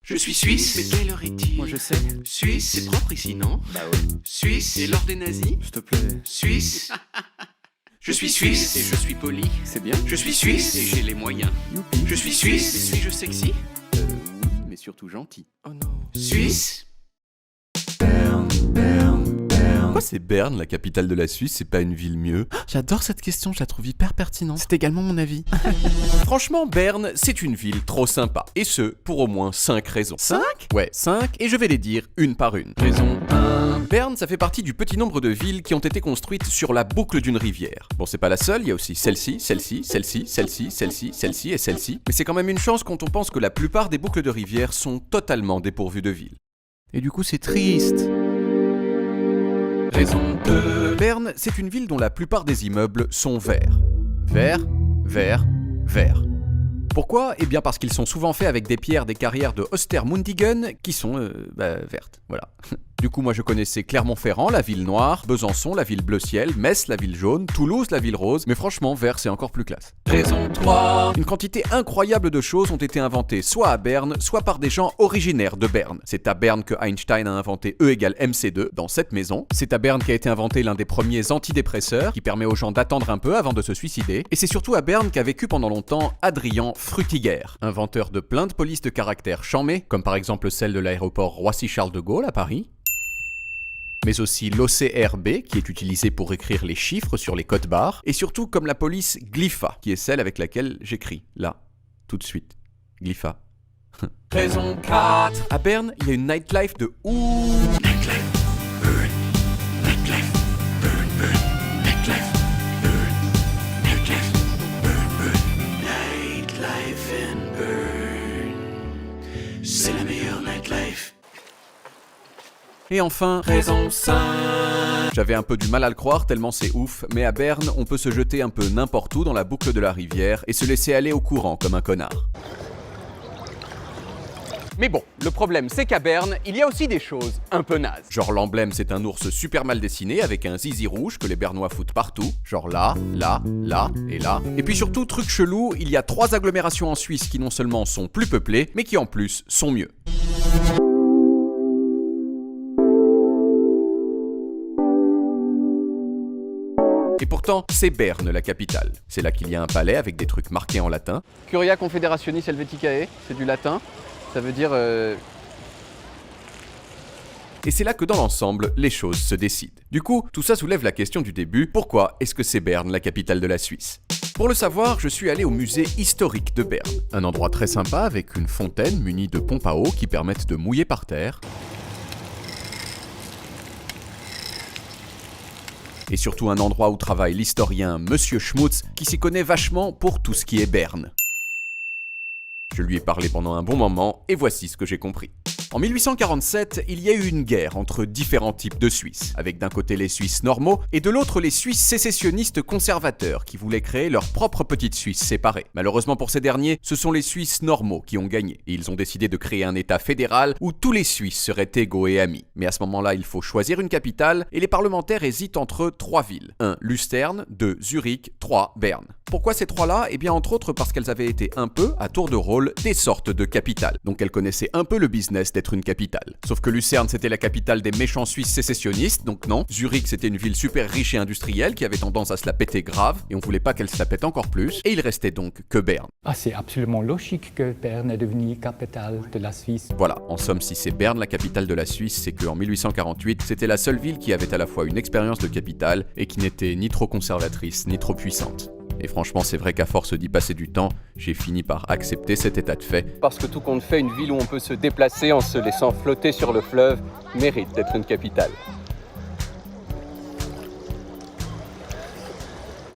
Je suis suisse, mais quelle heure est-il? Moi je sais. Suisse, c'est propre ici, non? Bah ouais. Suisse, et l'ordre des nazis? S'il te plaît. Suisse. Je suis suisse et je suis poli. C'est bien. Je suis suisse et j'ai les moyens. Youpi. Je suis suisse et suis-je sexy? Oui, mais surtout gentil. Oh non. Suisse? Pourquoi c'est Berne, la capitale de la Suisse, c'est pas une ville mieux? J'adore cette question, je la trouve hyper pertinente. C'est également mon avis. Franchement, Berne, c'est une ville trop sympa. Et ce, pour au moins 5 raisons. 5? Ouais, 5, et je vais les dire une par une. Raison 1. Berne, ça fait partie du petit nombre de villes qui ont été construites sur la boucle d'une rivière. Bon, c'est pas la seule, il y a aussi celle-ci, celle-ci, celle-ci, celle-ci, celle-ci, celle-ci et celle-ci. Mais c'est quand même une chance quand on pense que la plupart des boucles de rivières sont totalement dépourvues de villes. Et du coup, c'est triste. Raison 2. Berne, c'est une ville dont la plupart des immeubles sont verts. Verts, verts, verts. Pourquoi? Eh bien parce qu'ils sont souvent faits avec des pierres des carrières de Ostermundigen qui sont, vertes, voilà. Du coup, moi je connaissais Clermont-Ferrand, la ville noire, Besançon, la ville bleu ciel, Metz, la ville jaune, Toulouse, la ville rose, mais franchement, vert c'est encore plus classe. Raison 3. Une quantité incroyable de choses ont été inventées soit à Berne, soit par des gens originaires de Berne. C'est à Berne que Einstein a inventé E égale MC2 dans cette maison. C'est à Berne qu'a été inventé l'un des premiers antidépresseurs qui permet aux gens d'attendre un peu avant de se suicider. Et c'est surtout à Berne qu'a vécu pendant longtemps Adrien Frutiger, inventeur de plein de polices de caractère chamées, comme par exemple celle de l'aéroport Roissy-Charles de Gaulle à Paris. Mais aussi l'OCRB, qui est utilisé pour écrire les chiffres sur les codes barres, et surtout comme la police Glypha, qui est celle avec laquelle j'écris, là, tout de suite. Glypha. Raison 4. À Berne, il y a une nightlife de ouf. Nightlife, burn. Nightlife, burn, burn. Nightlife, burn. Nightlife, burn, burn. Nightlife and burn. C'est la meilleure nightlife. Et enfin, raison 5. J'avais un peu du mal à le croire tellement c'est ouf, mais à Berne, on peut se jeter un peu n'importe où dans la boucle de la rivière et se laisser aller au courant comme un connard. Mais bon, le problème c'est qu'à Berne, il y a aussi des choses un peu nazes. Genre l'emblème c'est un ours super mal dessiné avec un zizi rouge que les Bernois foutent partout. Genre là, là, là et là. Et puis surtout, truc chelou, il y a 3 agglomérations en Suisse qui non seulement sont plus peuplées, mais qui en plus sont mieux. Et pourtant, c'est Berne la capitale. C'est là qu'il y a un palais avec des trucs marqués en latin. Curia Confederationis Helveticae, c'est du latin. Ça veut dire... Et c'est là que dans l'ensemble, les choses se décident. Du coup, tout ça soulève la question du début, pourquoi est-ce que c'est Berne la capitale de la Suisse? Pour le savoir, je suis allé au musée historique de Berne. Un endroit très sympa avec une fontaine munie de pompes à eau qui permettent de mouiller par terre. Et surtout un endroit où travaille l'historien Monsieur Schmutz, qui s'y connaît vachement pour tout ce qui est Berne. Je lui ai parlé pendant un bon moment, et voici ce que j'ai compris. En 1847, il y a eu une guerre entre différents types de Suisses, avec d'un côté les Suisses normaux, et de l'autre les Suisses sécessionnistes conservateurs, qui voulaient créer leur propre petite Suisse séparée. Malheureusement pour ces derniers, ce sont les Suisses normaux qui ont gagné, et ils ont décidé de créer un État fédéral où tous les Suisses seraient égaux et amis. Mais à ce moment-là, il faut choisir une capitale, et les parlementaires hésitent entre 3 villes. 1. Lucerne, 2. Zurich, 3. Berne. Pourquoi ces 3-là? Eh bien entre autres parce qu'elles avaient été un peu, à tour de rôle, des sortes de capitales. Donc elles connaissaient un peu le business d'être une capitale. Sauf que Lucerne c'était la capitale des méchants Suisses sécessionnistes, donc non. Zurich c'était une ville super riche et industrielle qui avait tendance à se la péter grave, et on voulait pas qu'elle se la pète encore plus, et il restait donc que Berne. Ah, c'est absolument logique que Berne est devenue capitale de la Suisse. Voilà, en somme si c'est Berne la capitale de la Suisse, c'est qu'en 1848 c'était la seule ville qui avait à la fois une expérience de capitale et qui n'était ni trop conservatrice ni trop puissante. Et franchement, c'est vrai qu'à force d'y passer du temps, j'ai fini par accepter cet état de fait. Parce que tout compte fait, une ville où on peut se déplacer en se laissant flotter sur le fleuve mérite d'être une capitale.